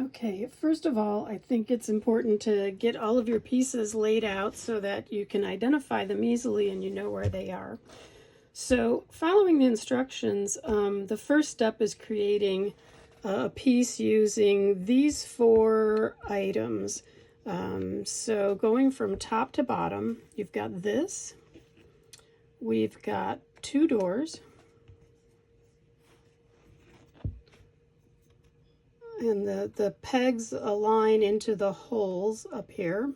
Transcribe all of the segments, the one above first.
Okay, first of all, I think it's important to get all of your pieces laid out so that you can identify them easily and you know where they are. So following the instructions, the first step is creating a piece using these 4 items. So going from top to bottom, you've got this, we've got 2 doors, and the pegs align into the holes up here.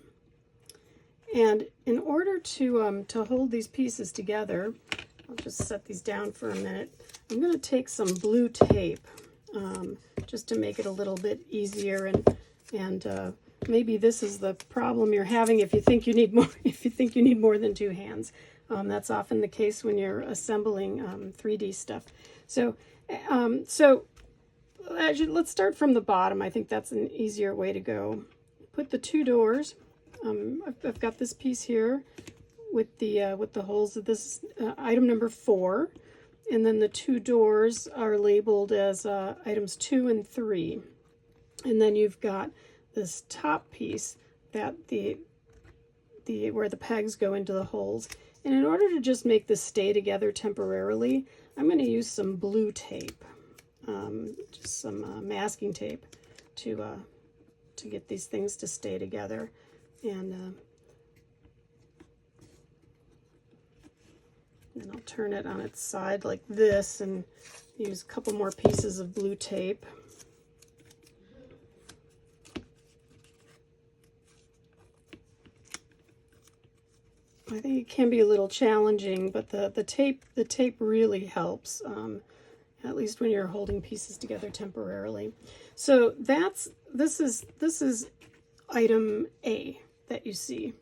And in order to hold these pieces together, I'll just set these down for a minute. I'm going to take some blue tape just to make it a little bit easier, and maybe this is the problem you're having if you think you need more. If you think you need more than 2 hands, that's often the case when you're assembling 3D stuff. So let's start from the bottom. I think that's an easier way to go. Put the 2 doors. I've got this piece here with the holes of this item number 4, and then the 2 doors are labeled as items 2 and 3. And then you've got this top piece that where the pegs go into the holes. And in order to just make this stay together temporarily, I'm going to use some blue tape. Just some masking tape to get these things to stay together, and then I'll turn it on its side like this and use a couple more pieces of blue tape. I think it can be a little challenging, but the tape really helps. At least when you're holding pieces together temporarily. So this is item A that you see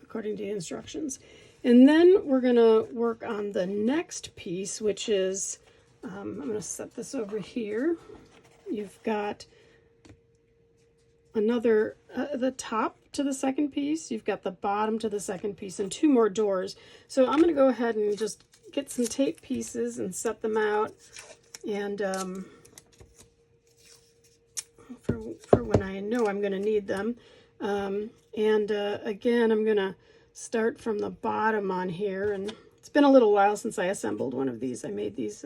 according to the instructions. And then we're going to work on the next piece, which is, I'm going to set this over here. You've got another, the top to the second piece, you've got the bottom to the second piece, and 2 more doors. So I'm going to go ahead and just get some tape pieces and set them out, and for when I know I'm going to need them. Again, I'm going to start from the bottom on here, and it's been a little while since I assembled one of these. I made these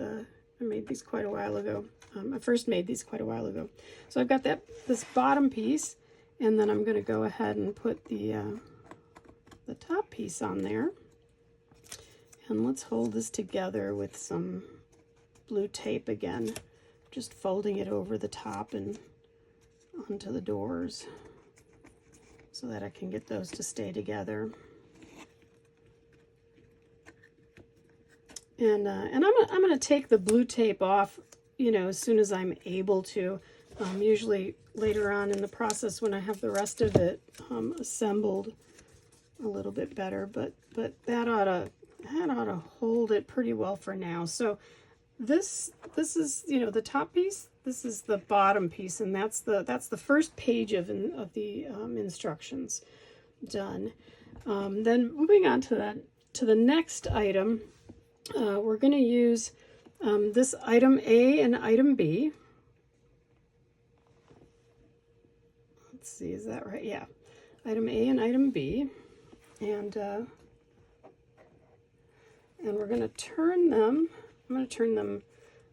quite a while ago. I first made these quite a while ago. So I've got this bottom piece, and then I'm going to go ahead and put the top piece on there. And let's hold this together with some blue tape again, just folding it over the top and onto the doors so that I can get those to stay together. And I'm gonna take the blue tape off, as soon as I'm able to. Usually later on in the process when I have the rest of it assembled a little bit better, but that ought to hold it pretty well for now. So this is the top piece. This is the bottom piece, and that's the first page of the instructions done. Then moving on to the next item, we're going to use this item A and item B. Let's see, is that right? Yeah, item A and item B, and we're going to turn them. I'm going to turn them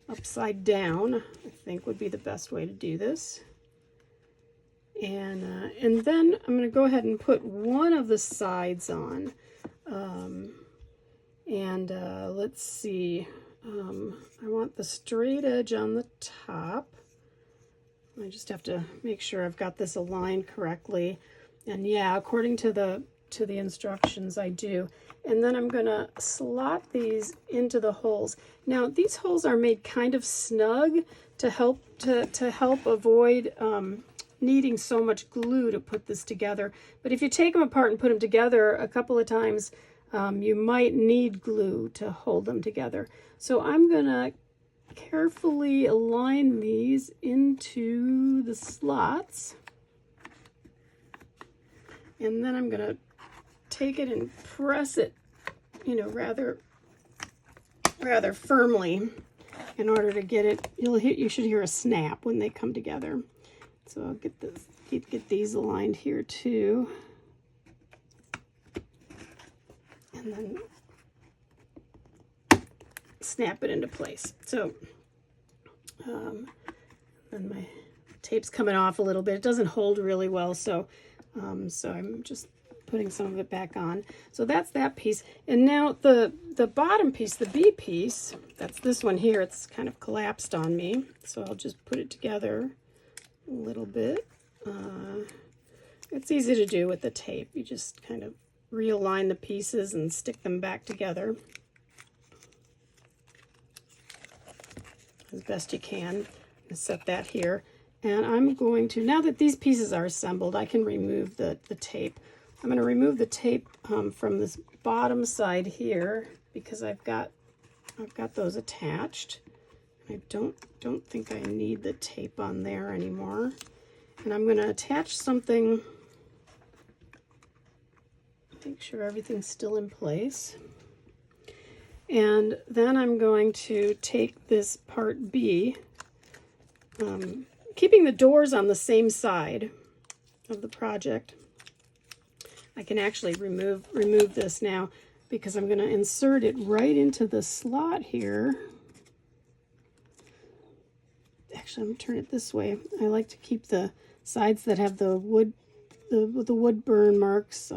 upside down, I think would be the best way to do this. And then I'm going to go ahead and put one of the sides on. Let's see. I want the straight edge on the top. I just have to make sure I've got this aligned correctly. And yeah, according to the instructions, I do. And then I'm going to slot these into the holes. Now, these holes are made kind of snug to help avoid needing so much glue to put this together. But if you take them apart and put them together a couple of times, you might need glue to hold them together. So I'm going to carefully align these into the slots. And then I'm going to take it and press it, rather firmly in order to get it. You should hear a snap when they come together. So I'll get these aligned here too. And then snap it into place. So then my tape's coming off a little bit. It doesn't hold really well, so I'm just putting some of it back on. So that's that piece. And now the bottom piece, the B piece, that's this one here. It's kind of collapsed on me, so I'll just put it together a little bit. It's easy to do with the tape. You just kind of realign the pieces and stick them back together as best you can. Set that here. And I'm going to, now that these pieces are assembled, I can remove the tape. I'm going to remove the tape from this bottom side here because I've got those attached. I don't think I need the tape on there anymore. And I'm going to attach something, make sure everything's still in place. And then I'm going to take this part B, keeping the doors on the same side of the project. I can actually remove this now because I'm going to insert it right into the slot here. Actually, I'm going to turn it this way. I like to keep the sides that have the wood burn marks,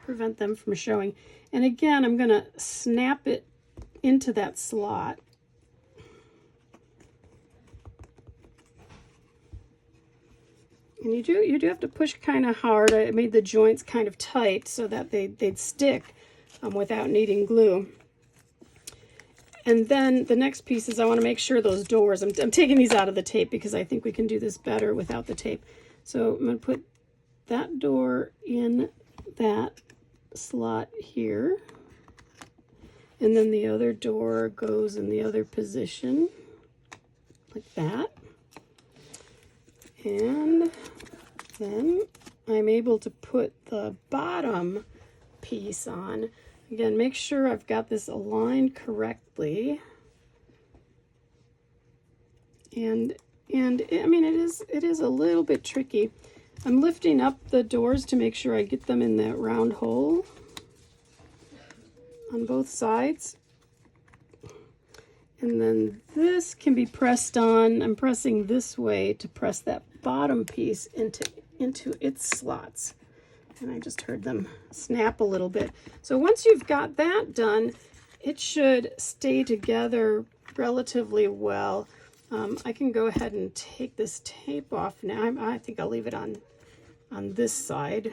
prevent them from showing. And again, I'm going to snap it into that slot. And you do have to push kind of hard. I made the joints kind of tight so that they'd stick without needing glue. And then the next piece is I want to make sure those doors, I'm taking these out of the tape because I think we can do this better without the tape. So I'm going to put that door in that slot here. And then the other door goes in the other position, like that. And then I'm able to put the bottom piece on. Again, make sure I've got this aligned correctly. And I mean, it is a little bit tricky. I'm lifting up the doors to make sure I get them in that round hole on both sides. And then this can be pressed on. I'm pressing this way to press that bottom piece into its slots. And I just heard them snap a little bit. So once you've got that done, it should stay together relatively well. I can go ahead and take this tape off now. I think I'll leave it on this side.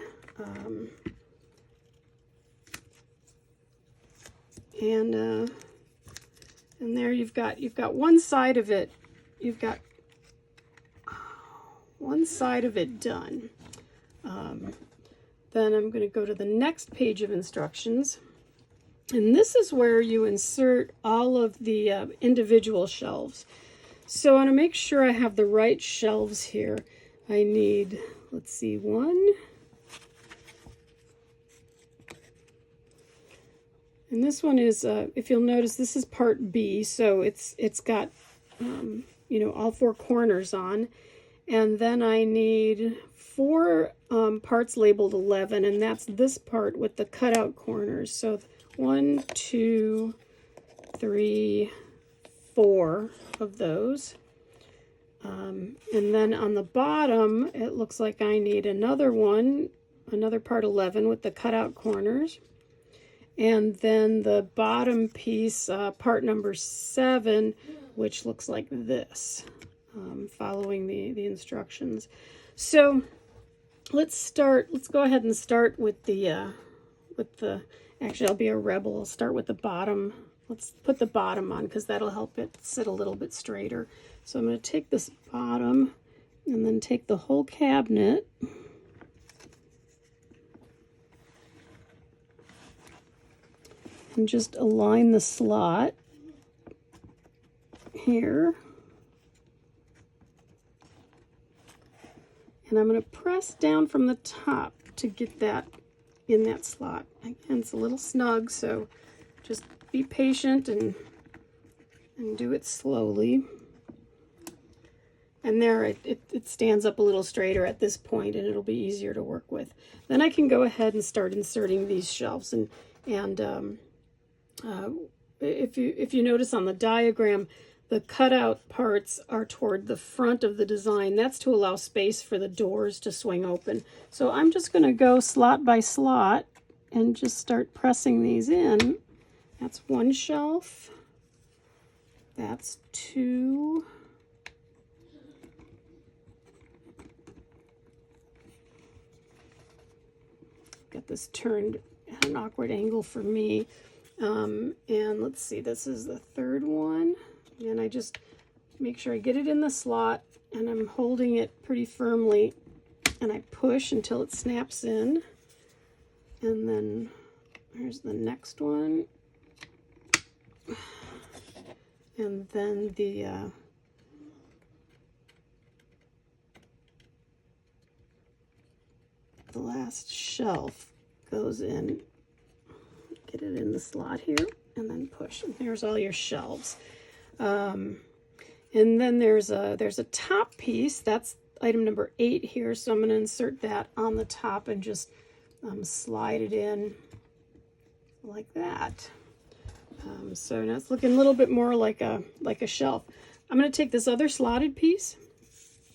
And there you've got one side of it. You've got one side of it done. Then I'm going to go to the next page of instructions. And this is where you insert all of the individual shelves. So I want to make sure I have the right shelves here. I need, let's see, one. And this one is, if you'll notice, this is part B. So it's got, you know, all four corners on. And then I need 4 parts labeled 11, and that's this part with the cutout corners. So 1, 2, 3, 4 of those. And then on the bottom, it looks like I need another one, another part 11 with the cutout corners. And then the bottom piece, part number 7, which looks like this. Following the instructions. So let's go ahead and start with the actually I'll be a rebel. I'll start with the bottom. Let's put the bottom on because that'll help it sit a little bit straighter. So I'm going to take this bottom and then take the whole cabinet and just align the slot here. And I'm going to press down from the top to get that in that slot. Again, it's a little snug, so just be patient and do it slowly. And there it stands up a little straighter at this point, and it'll be easier to work with. Then I can go ahead and start inserting these shelves. And if you notice on the diagram, the cutout parts are toward the front of the design. That's to allow space for the doors to swing open. So I'm just going to go slot by slot and just start pressing these in. That's one shelf. That's two. Got this turned at an awkward angle for me. And let's see, this is the third one. And I just make sure I get it in the slot, and I'm holding it pretty firmly, and I push until it snaps in. And then here's the next one. And then the last shelf goes in. Get it in the slot here, and then push. And there's all your shelves. And then there's a top piece. That's item number 8 here. So I'm going to insert that on the top and just slide it in like that. So now it's looking a little bit more like a shelf. I'm going to take this other slotted piece,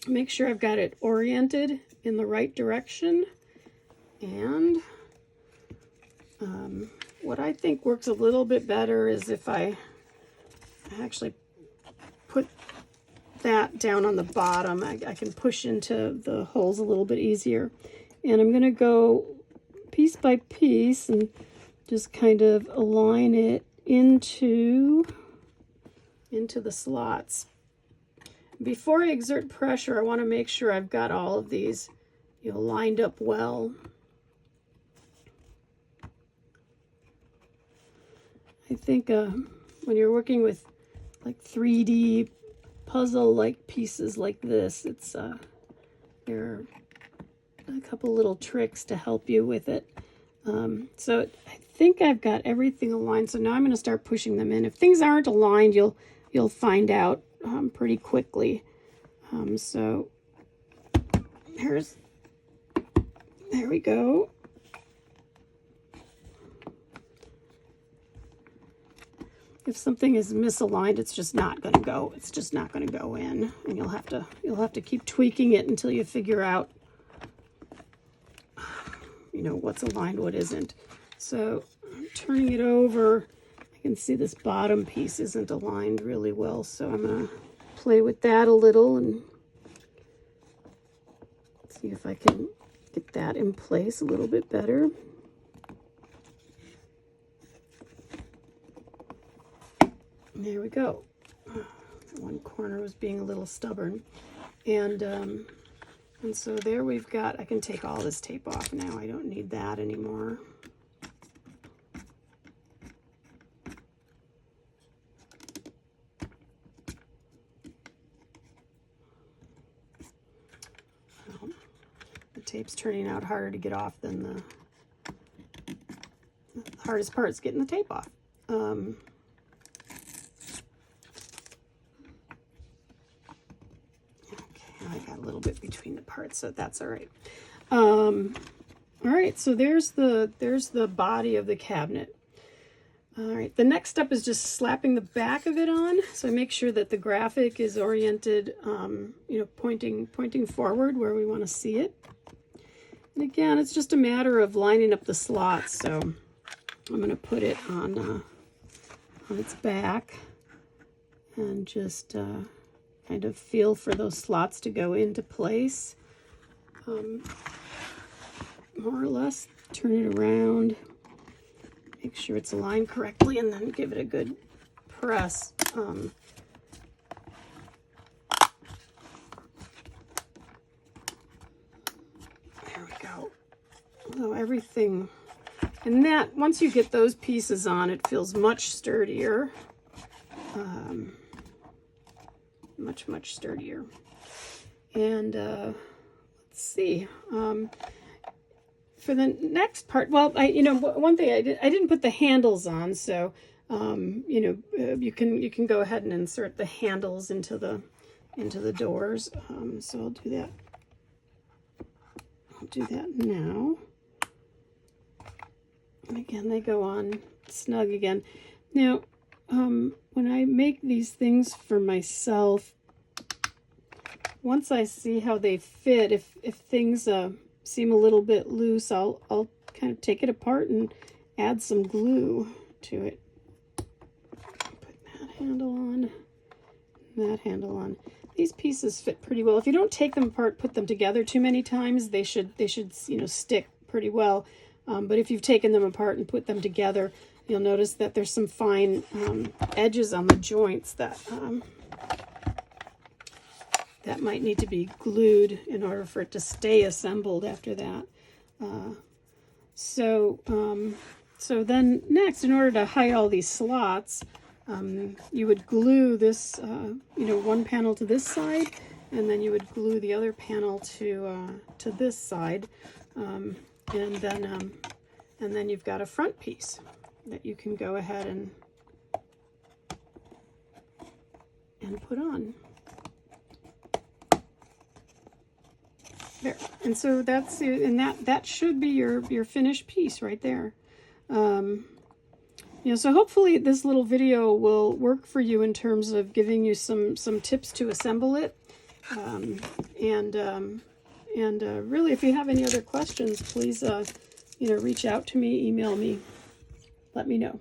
make sure I've got it oriented in the right direction, and what I think works a little bit better is if I actually put that down on the bottom. I can push into the holes a little bit easier. And I'm going to go piece by piece and just kind of align it into the slots. Before I exert pressure, I want to make sure I've got all of these, lined up well. I think when you're working with like 3D puzzle-like pieces like this, there are a couple little tricks to help you with it. So I think I've got everything aligned. So now I'm going to start pushing them in. If things aren't aligned, you'll find out pretty quickly. So there we go. If something is misaligned, it's just not going to go. It's just not going to go in, and you'll have to keep tweaking it until you figure out, what's aligned, what isn't. So I'm turning it over. I can see this bottom piece isn't aligned really well, so I'm going to play with that a little and see if I can get that in place a little bit better. There we go. One corner was being a little stubborn. And so there we've got, I can take all this tape off now. I don't need that anymore. Well, the tape's turning out harder to get off than the hardest part is getting the tape off. I got a little bit between the parts, so that's all right. All right, so there's the body of the cabinet. All right, the next step is just slapping the back of it on. So make sure that the graphic is oriented, pointing forward where we want to see it. And again, it's just a matter of lining up the slots. So I'm going to put it on its back and just kind of feel for those slots to go into place. More or less, turn it around, make sure it's aligned correctly, and then give it a good press. There we go. Although everything, and that, once you get those pieces on, it feels much sturdier. Much sturdier. And let's see. For the next part, well, one thing I didn't put the handles on, so you can go ahead and insert the handles into the into the doors. So I'll do that. I'll do that now. And again, they go on snug again. Now, when I make these things for myself, once I see how they fit, if things seem a little bit loose, I'll kind of take it apart and add some glue to it. Put that handle on, that handle on. These pieces fit pretty well. If you don't take them apart, put them together too many times, they should stick pretty well. But if you've taken them apart and put them together, you'll notice that there's some fine edges on the joints that that might need to be glued in order for it to stay assembled after that. So then next, in order to hide all these slots, you would glue this, one panel to this side, and then you would glue the other panel to this side, and then you've got a front piece that you can go ahead and put on. There. And so that's it, and that should be your finished piece right there. So hopefully this little video will work for you in terms of giving you some tips to assemble it. Really, if you have any other questions, please reach out to me, email me, let me know.